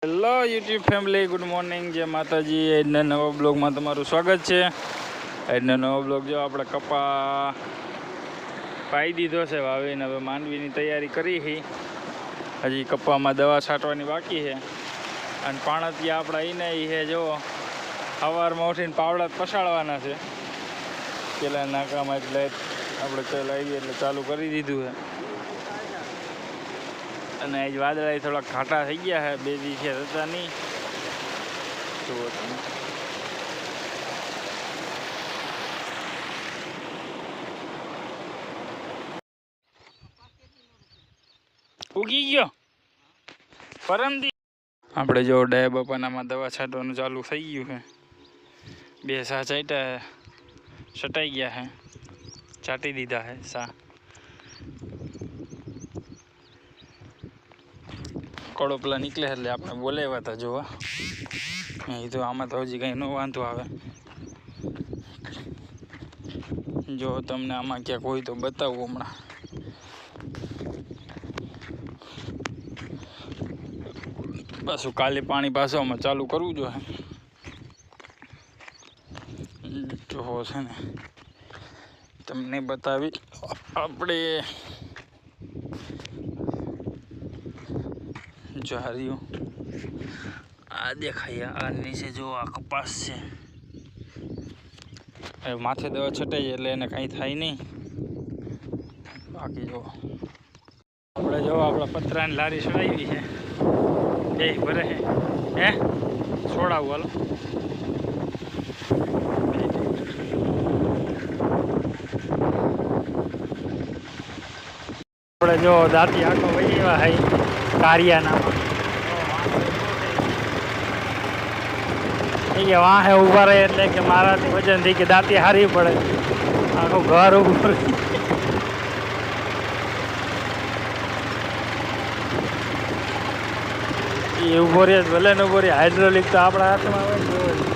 Hello YouTube family, good morning, જય માતાજી. આજના નવા બ્લોગમાં તમારું સ્વાગત છે. આજનો નવો બ્લોગ જો આપણે કપા પાઈ દીધો છે વાવીને, હવે માંડવીની તૈયારી કરી છે. હજી કપામાં દવા છાંટવાની બાકી છે. અને પાણતિયા આપણા એને એ છે જો સવારમાં ઉઠીને પાવડા પસાડવાના છે પેલા નાકામાં, એટલે આપણે ચાલ આવીએ એટલે ચાલુ કરી દીધું છે. અને આજ વાદળા થોડાક ઘાટા થઈ ગયા છે, 2 દિવસે થતા નહીં. જુઓ તમે ઉગી ગયો પરમદી. આપણે જો ડાયા બાપાનામાં દવા છાંટવાનું ચાલુ થઈ ગયું છે. 2 સા છાંટ્યા છટાઈ ગયા છે, છાંટી દીધા છે સા. કડો પેલા નીકળે એટલે આપણે બોલાવ્યા હતા જોવા. એ તો આમાં તો હજી કંઈ ન વાંધો આવે. જો તમને આમાં ક્યાંક હોય તો બતાવું હમણાં. પાછું કાલે પાણી પાછું ચાલુ કરવું જોઈએ. જો છે ને તમને બતાવી આપણે જાર્યું આ દેખાય. આ નીચે જો આ કપાસ છે, માથે દવા છટાઈ એટલે એને કાંઈ થાય નહીં. બાકી જો આપણે જો આપણા પતરાની લારી ચડાવી છે, બે ભરે છે. હે છોડાવું હાલો. આપણે જો દાંતી આખો વહી એવા hay કારિયાનામાં એ વાહે ઊભા રહે એટલે કે મારાથી વજનથી કે દાંતી હારી પડે, આખું ઘર ઊભું એ ઊભો રહે ભલે ને ઊભો રહે. હાઇડ્રોલિક તો આપણા હાથમાં આવે ને.